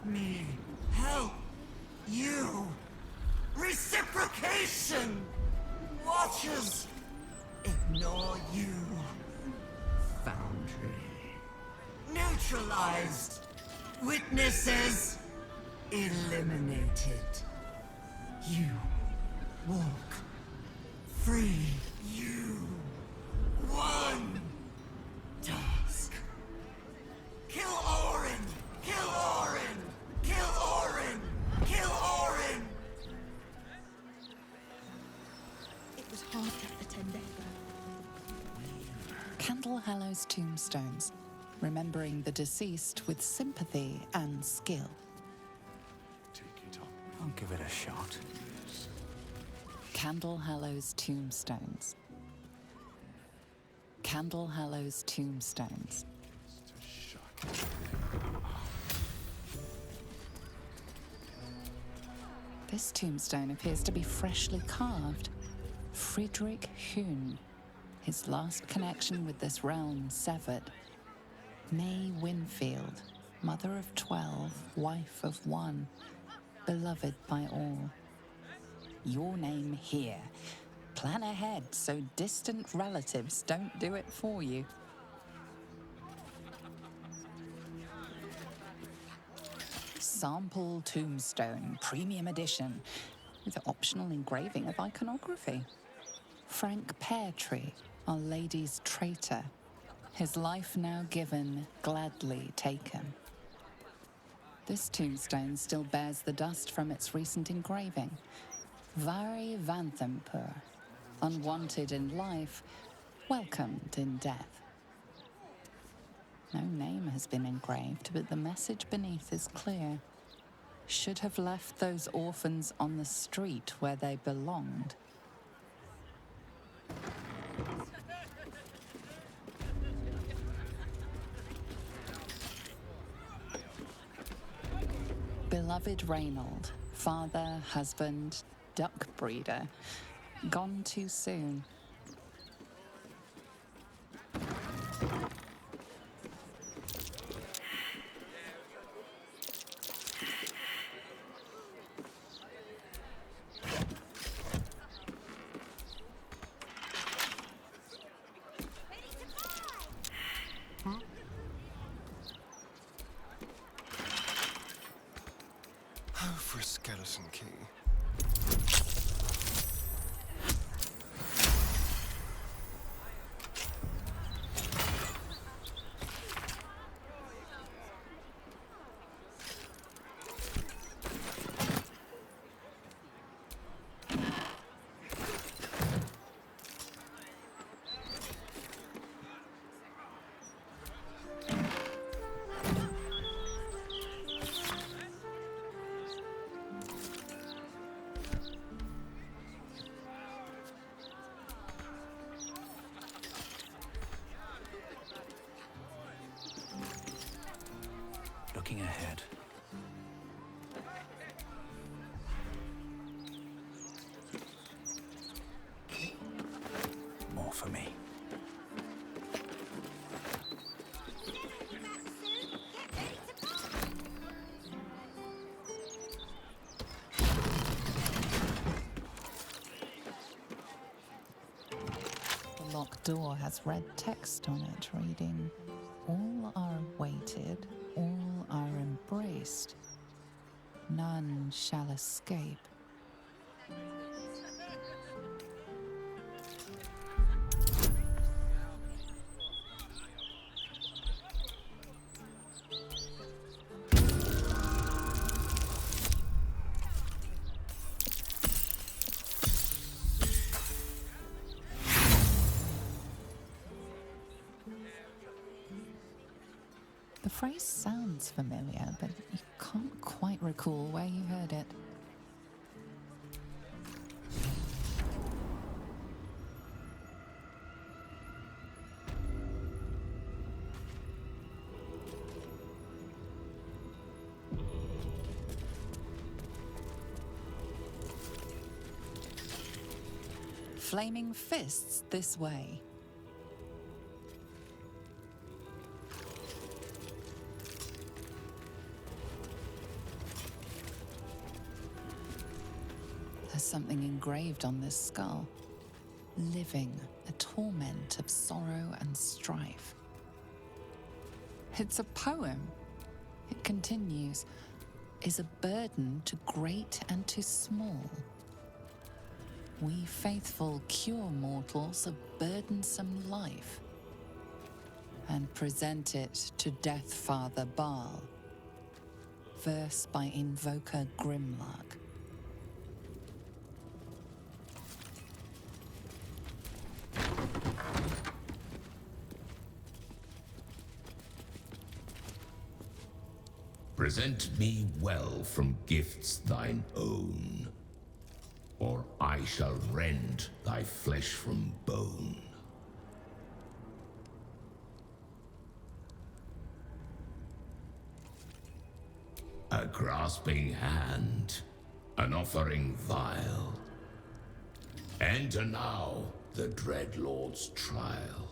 me help you. Reciprocation! Watchers ignore you. Foundry neutralized. Witnesses eliminated. You walk free. You won. Task. Kill Orin! Kill Orin! Kill Orin! Kill Orin! It was hard at the Tendeka. Candlehallow's tombstones, remembering the deceased with sympathy and skill. I'll give it a shot. Candlehallow's tombstones. Candlehallow's tombstones. This tombstone appears to be freshly carved. Friedrich Hune, his last connection with this realm severed. May Winfield, mother of 12, wife of 1, beloved by all. Your name here. Plan ahead so distant relatives don't do it for you. Sample tombstone, premium edition, with optional engraving of iconography. Frank Peartree, Our Lady's traitor. His life now given, gladly taken. This tombstone still bears the dust from its recent engraving. Vari Vanthempur, unwanted in life, welcomed in death. No name has been engraved, but the message beneath is clear. Should have left those orphans on the street where they belonged. Beloved Reynold, father, husband, duck breeder, gone too soon. For a skeleton key. Looking ahead. More for me. The locked door has red text on it reading, "All are awaited, all are embraced. None shall escape." The phrase sounds familiar, but you can't quite recall where you heard it. Flaming fists this way. There's something engraved on this skull. Living a torment of sorrow and strife. It's a poem. It continues, is a burden to great and to small. We faithful cure mortals of burdensome life and present it to Death Father Baal. Verse by Invoker Grimlark. Present me well from gifts thine own, or I shall rend thy flesh from bone. A grasping hand, an offering vile. Enter now the dread Lord's trial.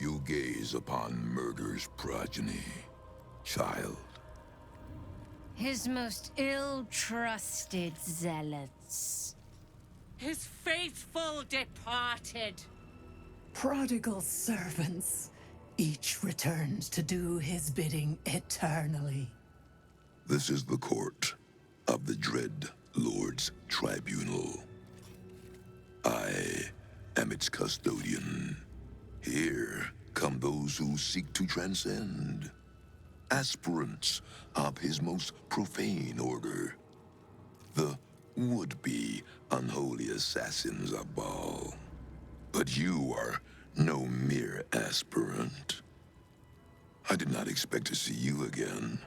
You gaze upon murder's progeny, child. His most ill-trusted zealots. His faithful departed. Prodigal servants, each returns to do his bidding eternally. This is the court of the Dread Lord's Tribunal. I am its custodian. Here come those who seek to transcend, aspirants of his most profane order, the would-be unholy assassins of Baal. But you are no mere aspirant. I did not expect to see you again.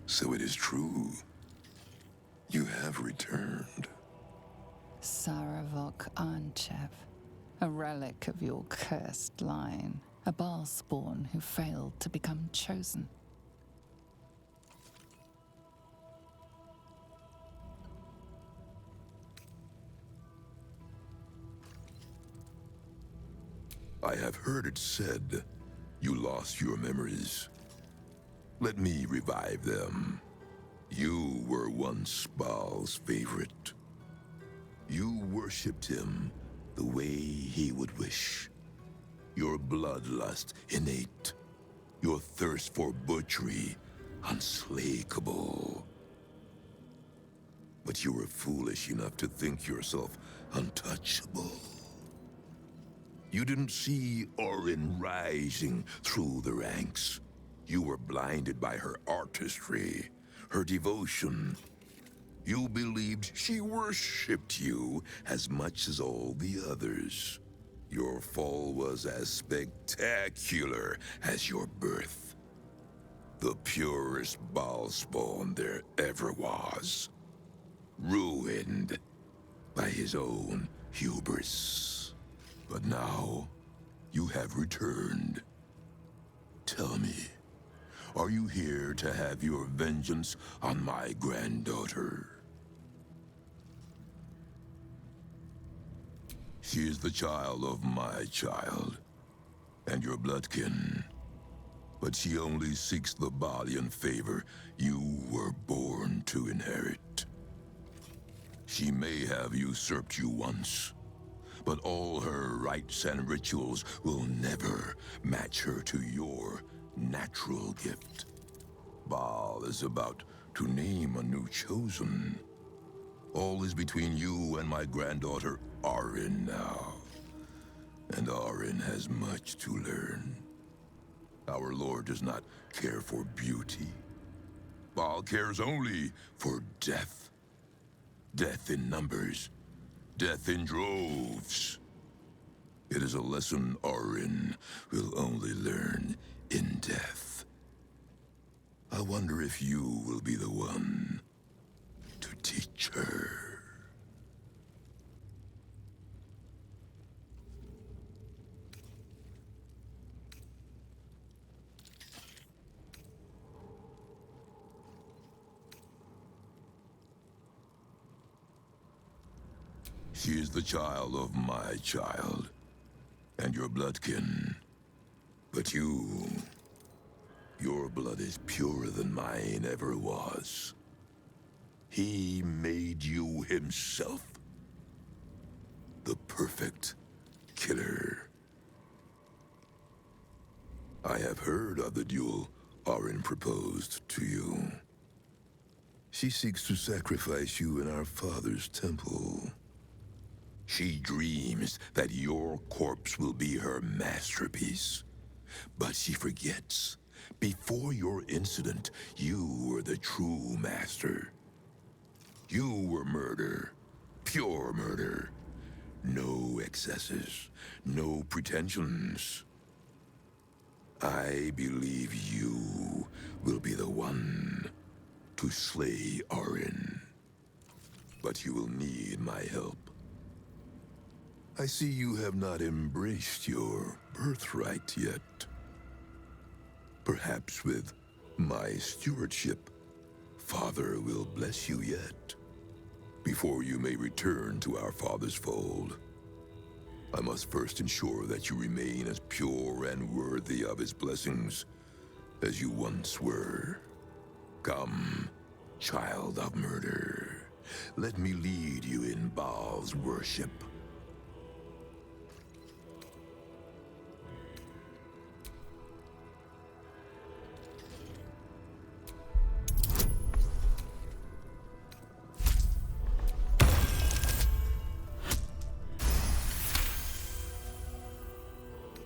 So it is true. You have returned. Saravok Anchev, a relic of your cursed line, a Baal spawn who failed to become chosen. I have heard it said you lost your memories. Let me revive them. You were once Baal's favorite. You worshipped him the way he would wish. Your bloodlust innate. Your thirst for butchery unslakable. But you were foolish enough to think yourself untouchable. You didn't see Orin rising through the ranks. You were blinded by her artistry, her devotion. You believed she worshipped you as much as all the others. Your fall was as spectacular as your birth. The purest Baal spawn there ever was. Ruined by his own hubris. But now, you have returned. Tell me, are you here to have your vengeance on my granddaughter? She is the child of my child, and your bloodkin. But she only seeks the Baalian favor you were born to inherit. She may have usurped you once, but all her rites and rituals will never match her to your natural gift. Baal is about to name a new chosen. All is between you and my granddaughter, Orin, now. And Orin has much to learn. Our Lord does not care for beauty. Baal cares only for death. Death in numbers. Death in droves. It is a lesson Orin will only learn in death. I wonder if you will be the one to teach her. She is the child of my child, and your bloodkin. But your blood is purer than mine ever was. He made you himself. The perfect killer. I have heard of the duel Orin proposed to you. She seeks to sacrifice you in our father's temple. She dreams that your corpse will be her masterpiece. But she forgets, before your incident, you were the true master. You were murder, pure murder. No excesses, no pretensions. I believe you will be the one to slay Orin. But you will need my help. I see you have not embraced your birthright yet. Perhaps with my stewardship, Father will bless you yet. Before you may return to our father's fold, I must first ensure that you remain as pure and worthy of his blessings as you once were. Come, child of murder, let me lead you in Baal's worship.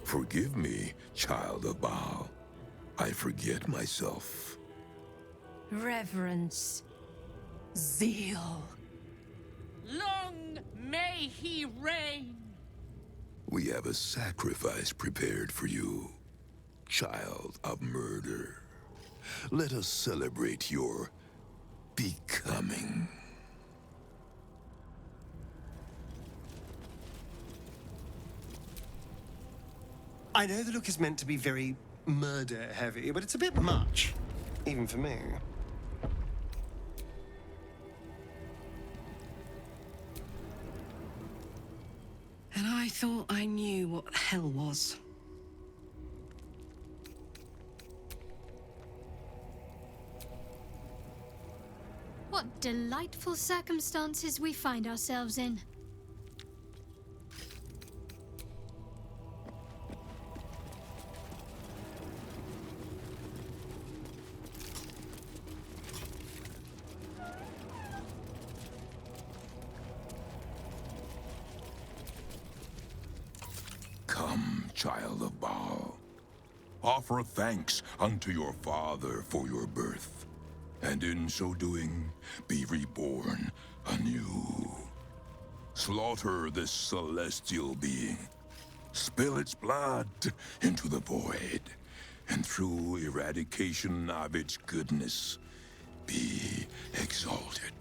Forgive me, child of Baal. I forget myself. Reverence. Zeal. Long may he reign. We have a sacrifice prepared for you, child of murder. Let us celebrate your becoming. I know the look is meant to be very murder-heavy, but it's a bit much, even for me. And I thought I knew what hell was. What delightful circumstances we find ourselves in. Come, child of Baal. Offer thanks unto your father for your birth, and in so doing, be reborn anew. Slaughter this celestial being. Spill its blood into the void, and through eradication of its goodness, be exalted.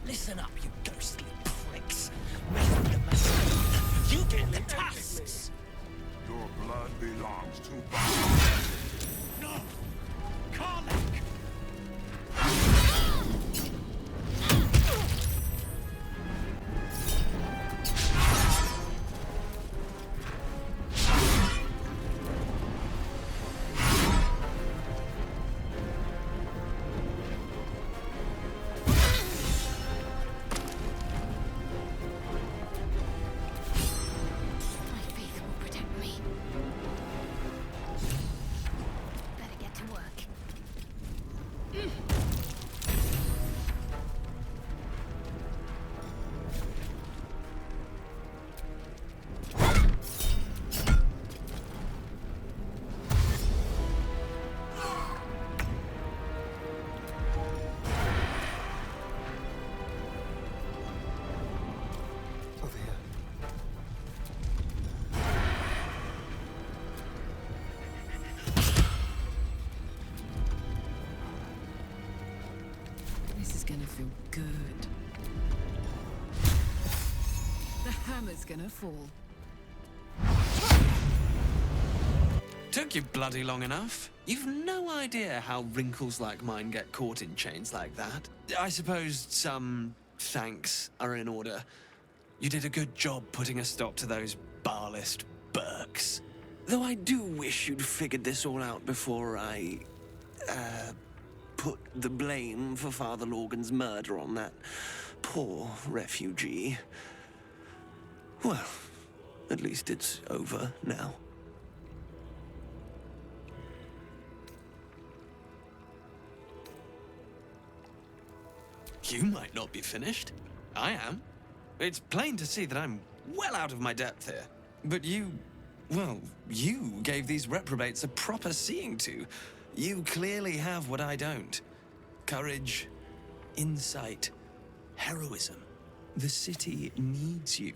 Listen up, you ghostly pricks. Rest of the machine. You get the tusks. Your blood belongs to Baal. No! Karlach! feel good. The hammer's gonna fall. Took you bloody long enough. You've no idea how wrinkles like mine get caught in chains like that. I suppose some thanks are in order. You did a good job putting a stop to those barlist Burks. Though I do wish you'd figured this all out before I, put the blame for Father Lorgan's murder on that poor refugee. Well, at least it's over now. You might not be finished. I am. It's plain to see that I'm well out of my depth here. But you gave these reprobates a proper seeing to. You clearly have what I don't. Courage, insight, heroism. The city needs you.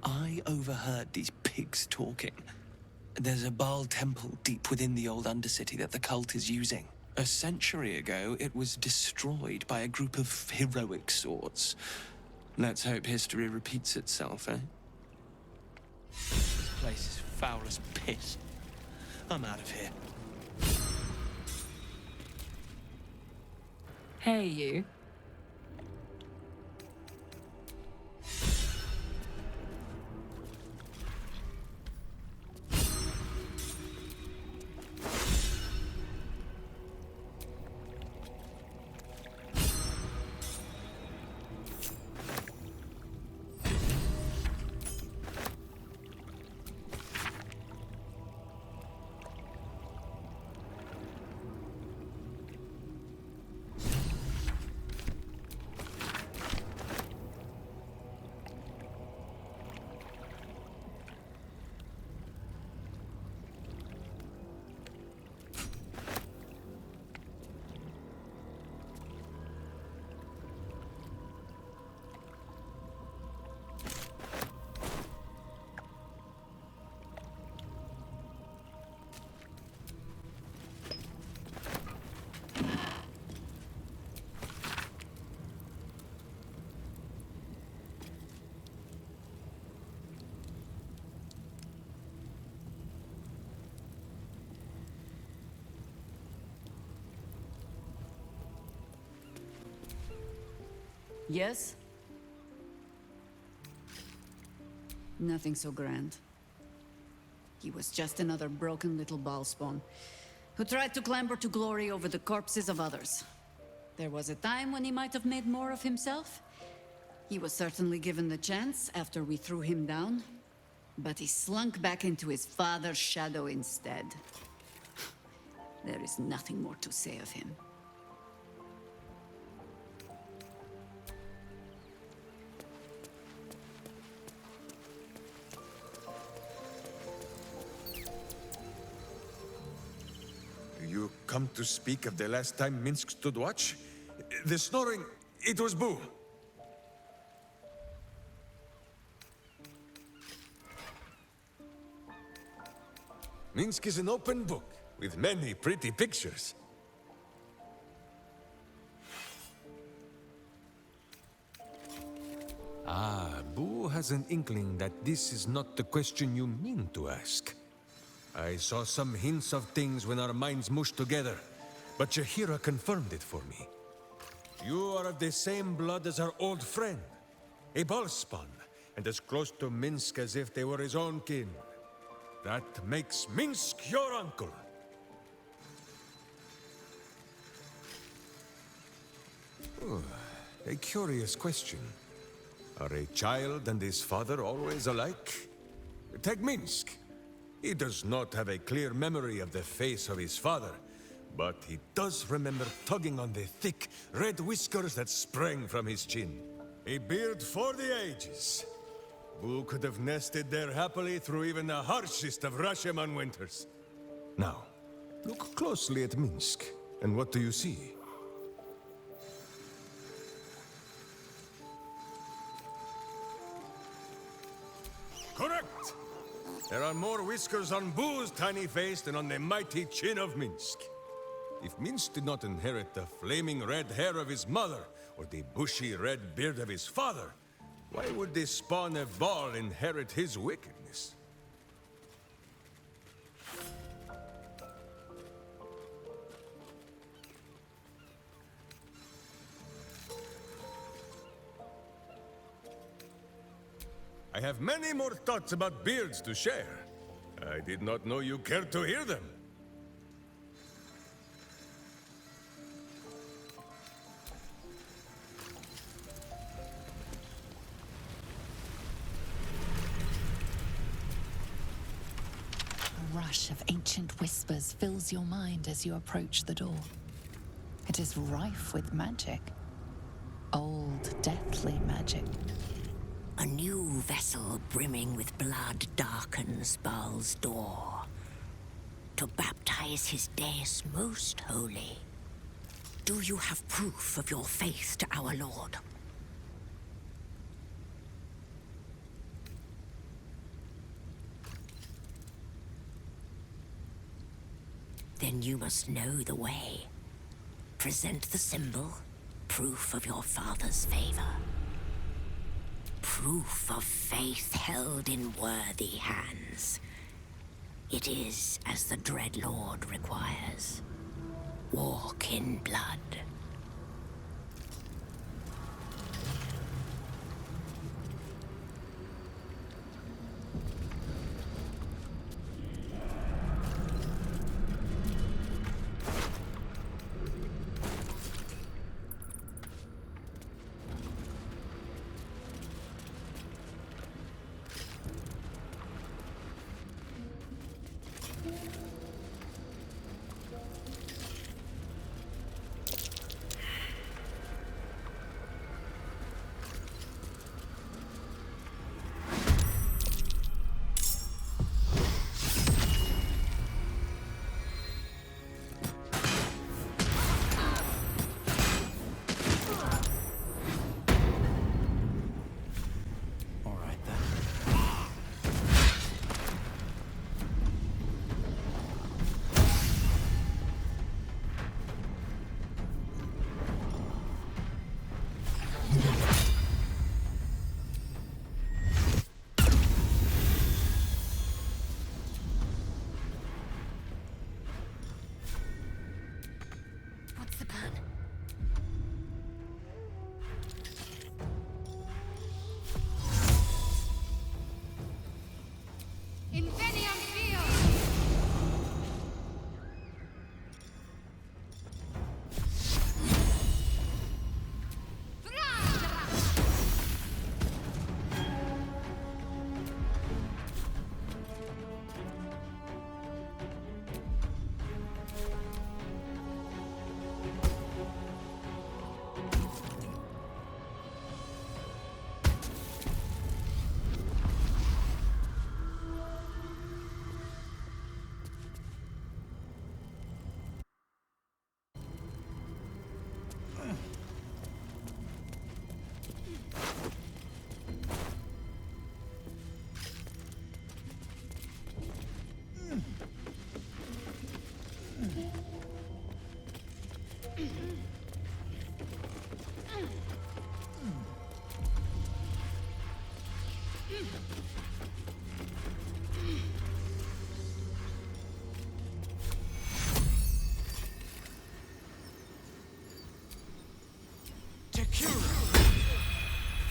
I overheard these pigs talking. There's a Baal temple deep within the old Undercity that the cult is using. A century ago, it was destroyed by a group of heroic sorts. Let's hope history repeats itself, eh? This place is foul as piss. I'm out of here. Hey, you. Yes? Nothing so grand. He was just another broken little ball spawn who tried to clamber to glory over the corpses of others. There was a time when he might have made more of himself. He was certainly given the chance after we threw him down, but he slunk back into his father's shadow instead. There is nothing more to say of him. You come to speak of the last time Minsk stood watch? The snoring, it was Boo. Minsk is an open book, with many pretty pictures. Ah, Boo has an inkling that this is not the question you mean to ask. I saw some hints of things when our minds mushed together, but Jahira confirmed it for me. You are of the same blood as our old friend, a Balspan, and as close to Minsk as if they were his own kin. That makes Minsk your uncle. Oh, a curious question. Are a child and his father always alike? Take Minsk. He does not have a clear memory of the face of his father, but he does remember tugging on the thick, red whiskers that sprang from his chin. A beard for the ages. Boo could have nested there happily through even the harshest of Rashomon winters. Now, look closely at Minsk, and what do you see? Correct! There are more whiskers on Boo's tiny face than on the mighty chin of Minsk. If Minsk did not inherit the flaming red hair of his mother, or the bushy red beard of his father, why would the spawn of Baal inherit his wickedness? I have many more thoughts about beards to share. I did not know you cared to hear them. A rush of ancient whispers fills your mind as you approach the door. It is rife with magic. Old, deathly magic. A new vessel brimming with blood darkens Baal's door to baptize his deus most holy. Do you have proof of your faith to our Lord? Then you must know the way. Present the symbol, proof of your father's favor. Proof of faith held in worthy hands. It is as the Dread Lord requires. Walk in blood.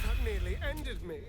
That nearly ended me.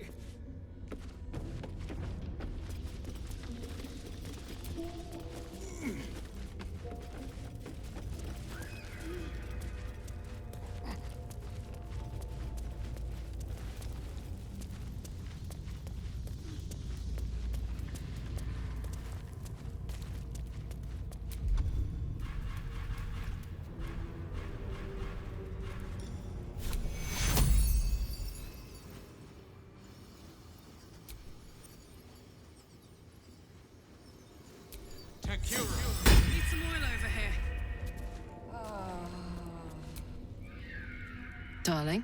Need some oil over here. Darling?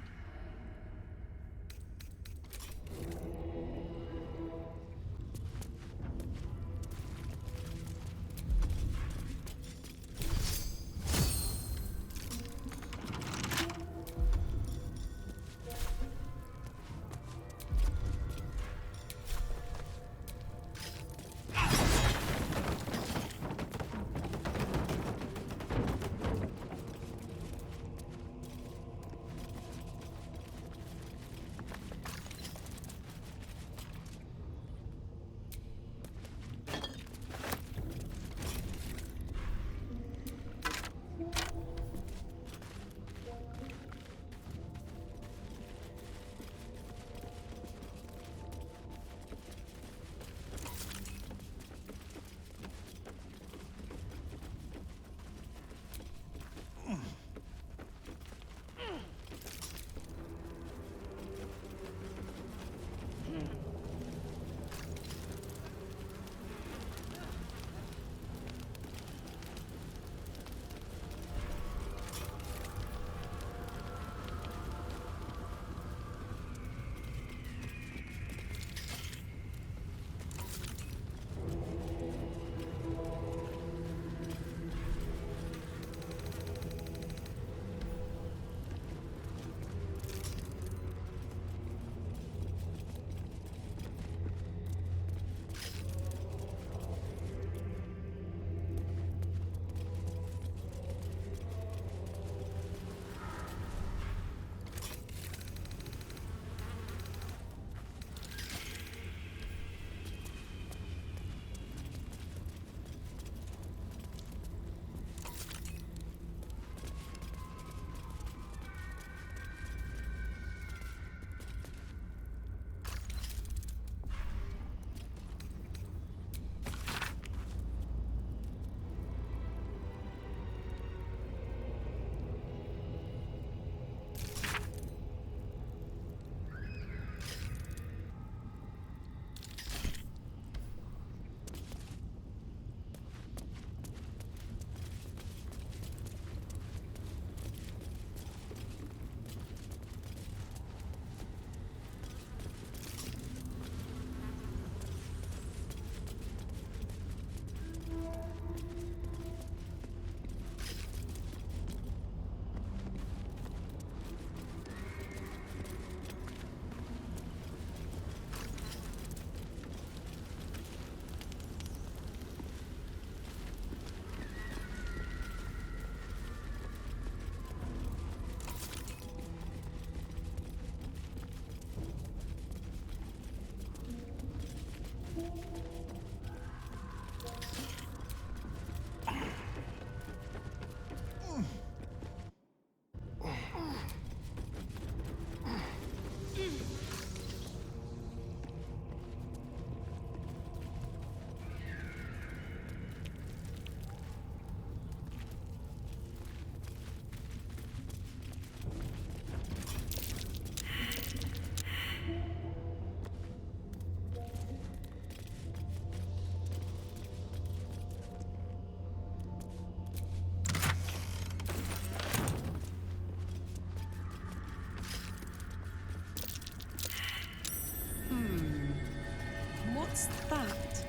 that?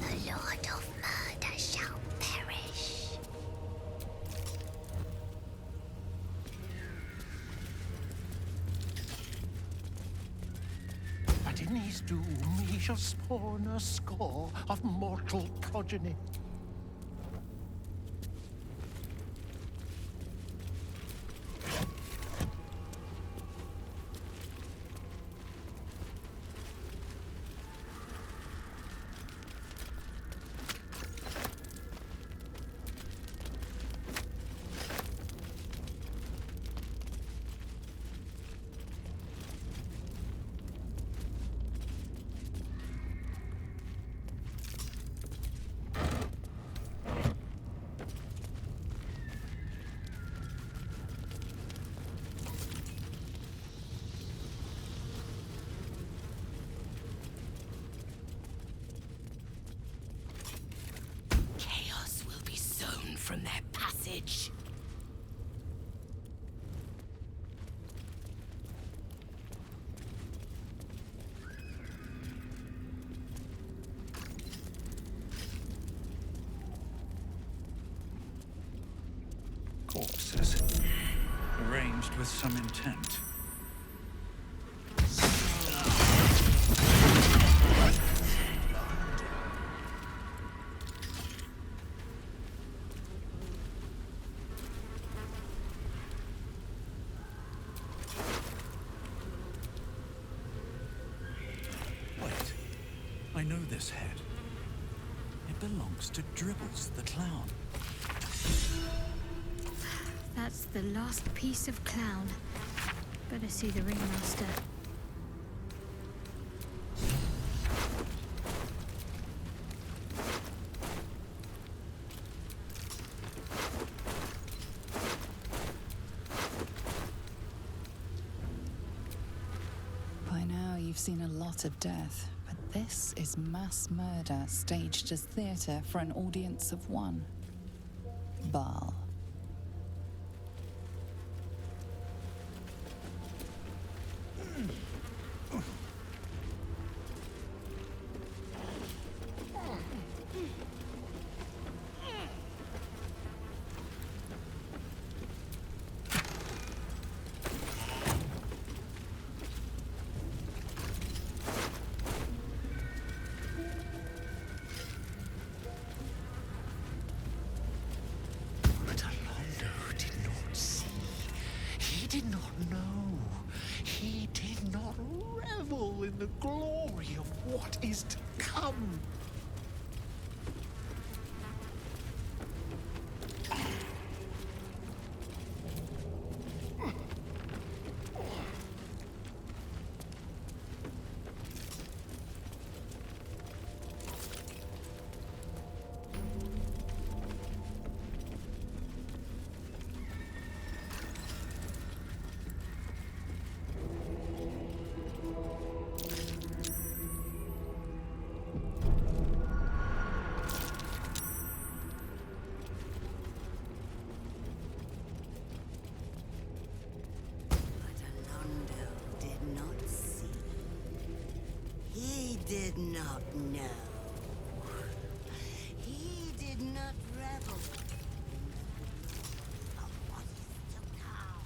The Lord of Murder shall perish. But in his doom he shall spawn a score of mortal progeny. Chaos will be sown from their passage. Corpses. Arranged with some intent. Wait. I know this head. It belongs to Dribbles the clown. That's the last piece of clown. Better see the ringmaster. By now, you've seen a lot of death, but this is mass murder staged as theatre for an audience of one. Baal. But Alonso did not see. He did not know. He did not revel in the glory of what is to come. Did not know. He did not revel of what is to come.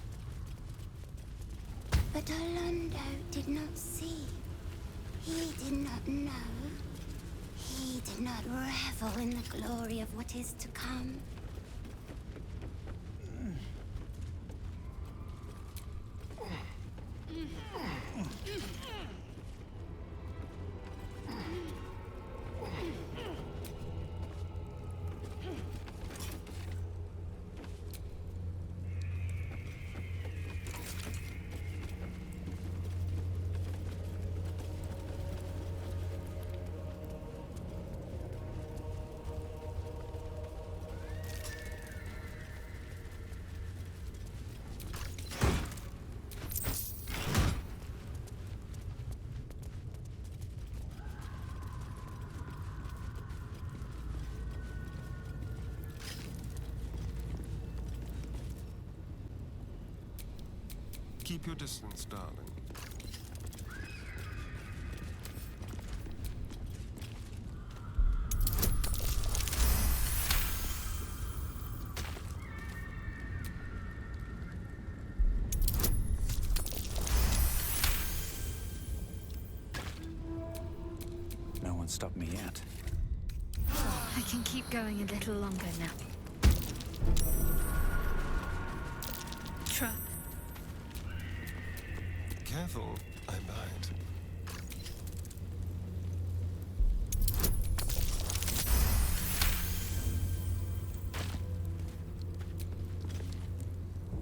But Orlando did not see. He did not know. He did not revel in the glory of what is to come. Keep your distance, darling. No one stopped me yet. I can keep going a little longer now. Trap. Careful, I might.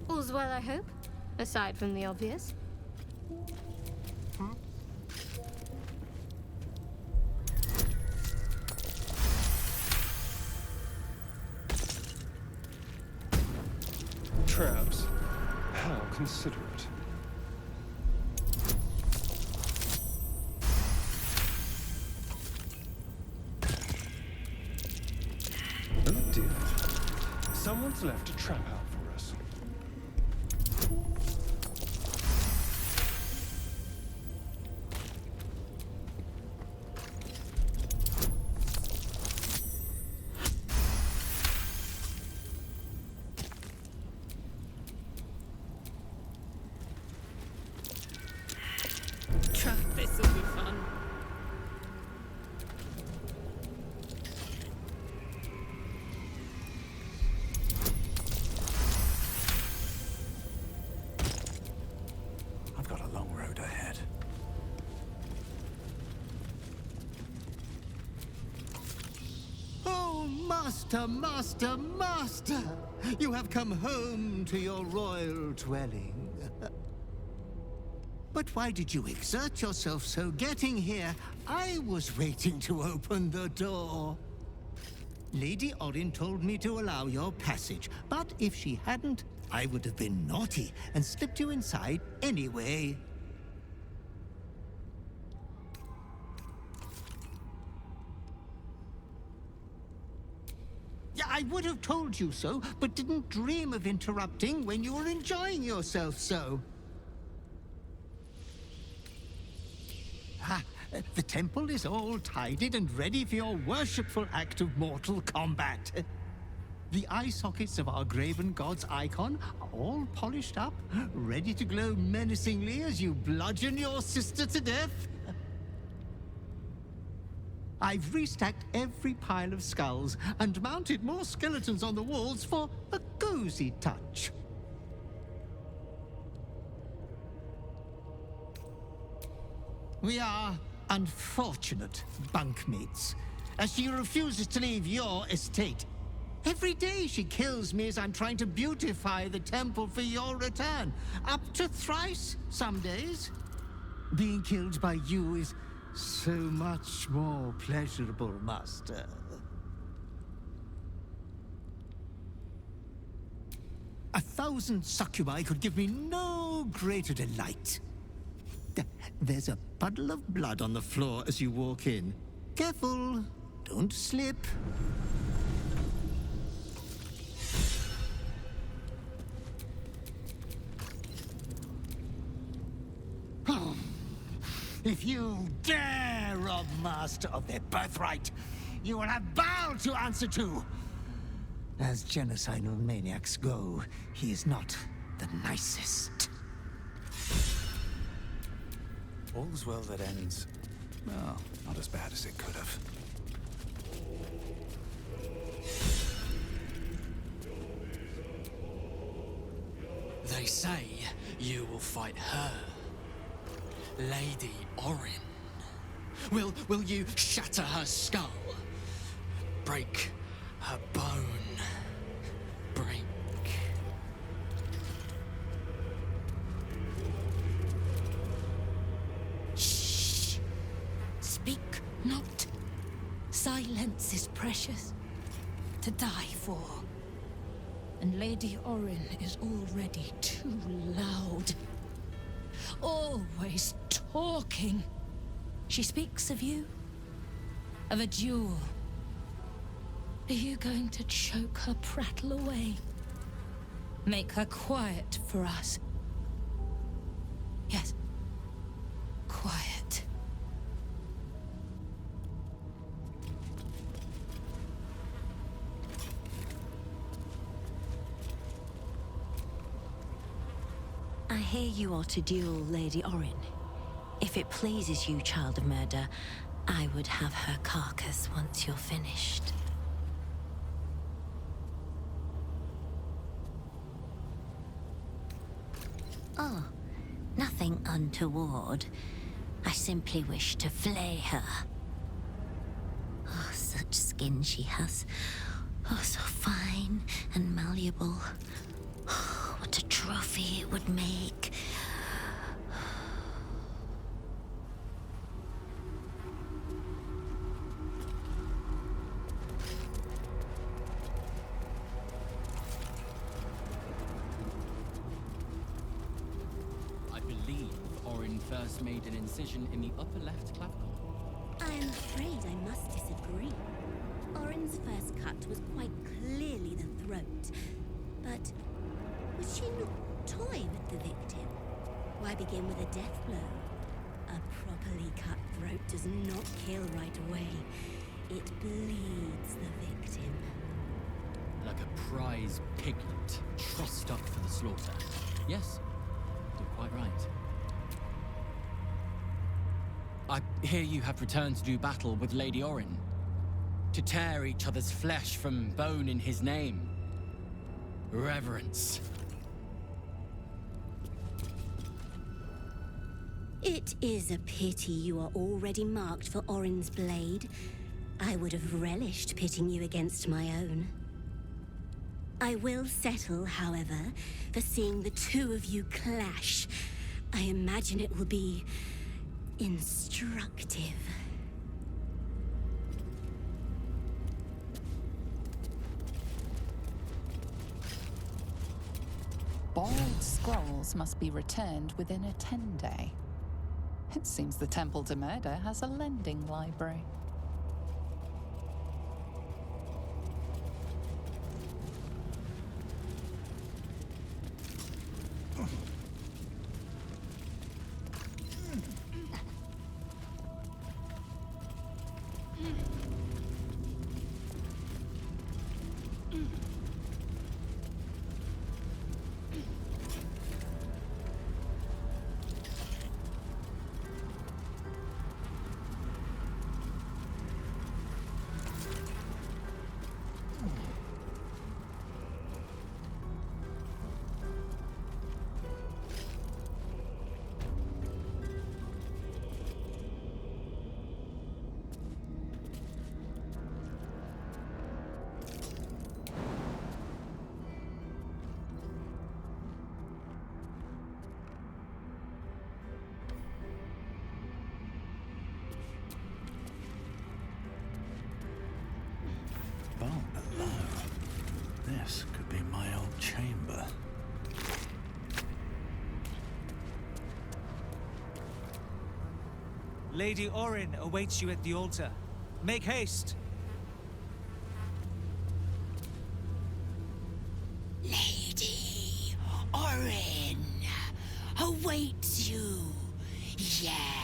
All's well, I hope? Aside from the obvious. Traps? How considerate. Oh dear. Someone's left a trap out for us. Trap, this'll be fun. I've got a long road ahead. Oh, master, master, master! You have come home to your royal dwelling. But why did you exert yourself so getting here? I was waiting to open the door. Lady Orin told me to allow your passage, but if she hadn't, I would have been naughty and slipped you inside anyway. Yeah, I would have told you so, but didn't dream of interrupting when you were enjoying yourself so. Ah, the temple is all tidied and ready for your worshipful act of mortal combat. The eye sockets of our graven god's icon are all polished up, ready to glow menacingly as you bludgeon your sister to death. I've restacked every pile of skulls and mounted more skeletons on the walls for a cozy touch. We are unfortunate bunkmates, as she refuses to leave your estate. Every day she kills me as I'm trying to beautify the temple for your return. Up to thrice some days. Being killed by you is so much more pleasurable, master. A 1,000 succubi could give me no greater delight. There's a puddle of blood on the floor as you walk in. Careful, don't slip. If you dare rob Master of their birthright, you will have Baal to answer to. As genocidal maniacs go, he is not the nicest. All's well that ends. Well, not as bad as it could have. They say you will fight her, Lady Orin. Will you shatter her skull? Break her bone? Break... Shh! Speak not. Silence is precious. To die for. And Lady Orin is already too loud. Always talking. She speaks of you. Of a duel. Are you going to choke her prattle away? Make her quiet for us? Yes. Quiet. I hear you are to duel Lady Orin. If it pleases you, Child of Murder, I would have her carcass once you're finished. Oh, nothing untoward. I simply wish to flay her. Oh, such skin she has. Oh, so fine and malleable. Oh, what a trophy it would make. I believe Orin first made an incision in the upper left clavicle. I'm afraid I must disagree. Orin's first cut was quite clearly the throat. But was she not toy with the victim? Why begin with a death blow? A properly cut throat does not kill right away. It bleeds the victim. Like a prize piglet, trussed up for the slaughter. Yes, you're quite right. I hear you have returned to do battle with Lady Orin. To tear each other's flesh from bone in his name. Reverence. It is a pity you are already marked for Orin's blade. I would have relished pitting you against my own. I will settle, however, for seeing the two of you clash. I imagine it will be instructive. Borrowed scrolls must be returned within a 10-day. It seems the Temple to Murder has a lending library. Oh, hello. This could be my old chamber. Lady Orin awaits you at the altar. Make haste! Lady Orin awaits you. Yes.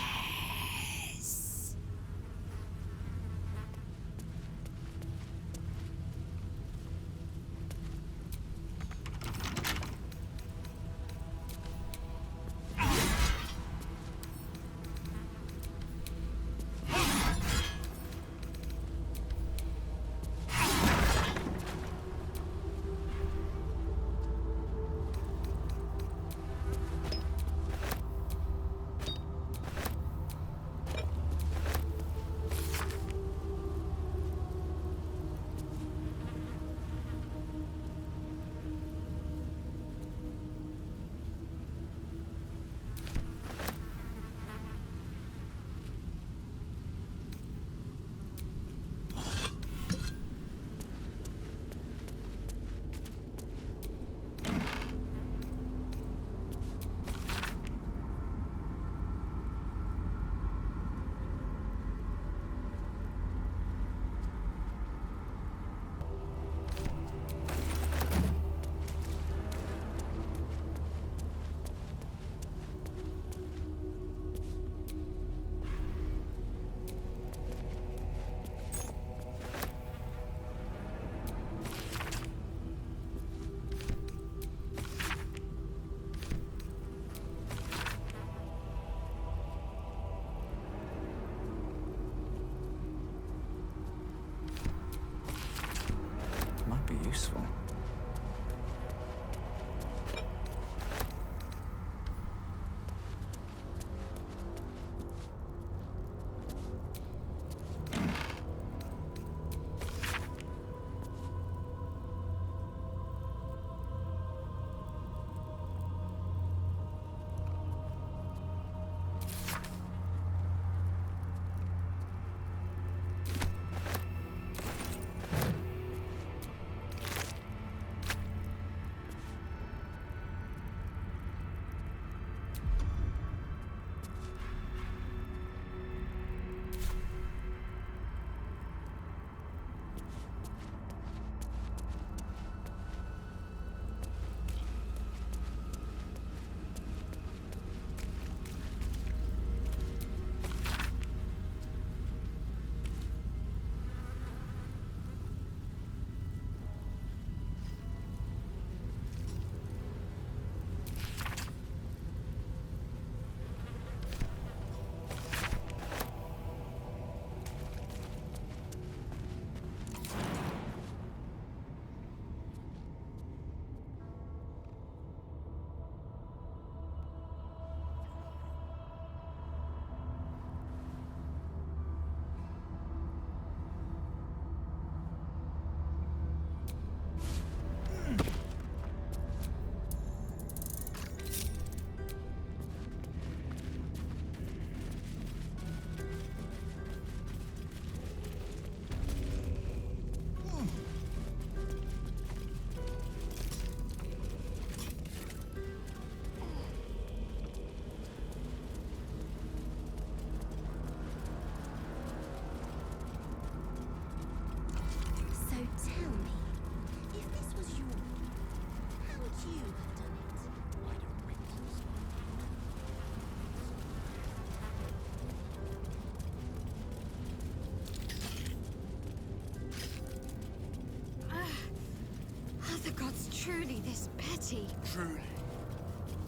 cruelty. Truly,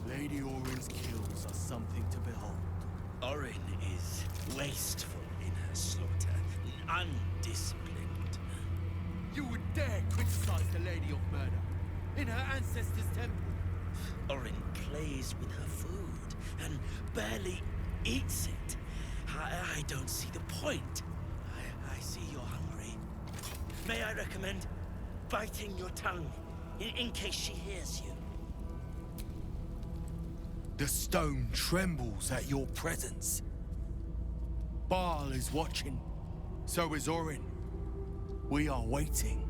Lady Orin's kills are something to behold. Orin is wasteful in her slaughter, undisciplined. You would dare criticize the Lady of Murder in her ancestors' temple? Orin plays with her food and barely eats it. I don't see the point. I see you're hungry. May I recommend biting your tongue in case she hears you? The stone trembles at your presence. Baal is watching. So is Orin. We are waiting.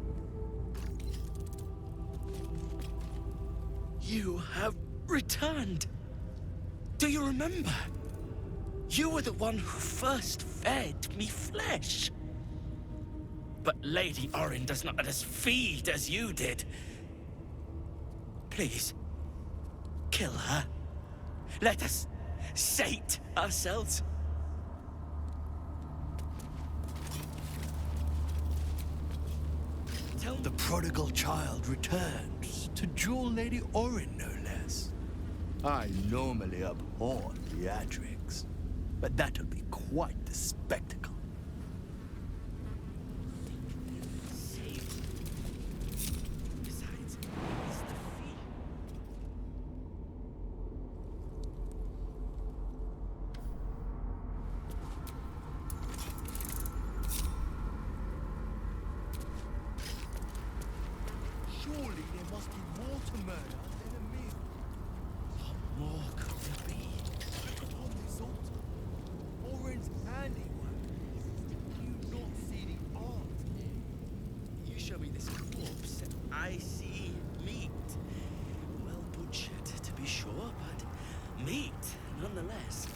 You have returned. Do you remember? You were the one who first fed me flesh. But Lady Orin does not let us feed as you did. Please, kill her. Let us sate ourselves. Tell the prodigal child returns to jewel Lady Orin, no less. I normally abhor theatrics, but that'll be quite the spectacle. Surely there must be more to murder than a meal. What more could there be? Look upon this altar. Orin's handiwork. Do you not see the art here? You show me this corpse, and I see meat. Well butchered, to be sure, but meat nonetheless.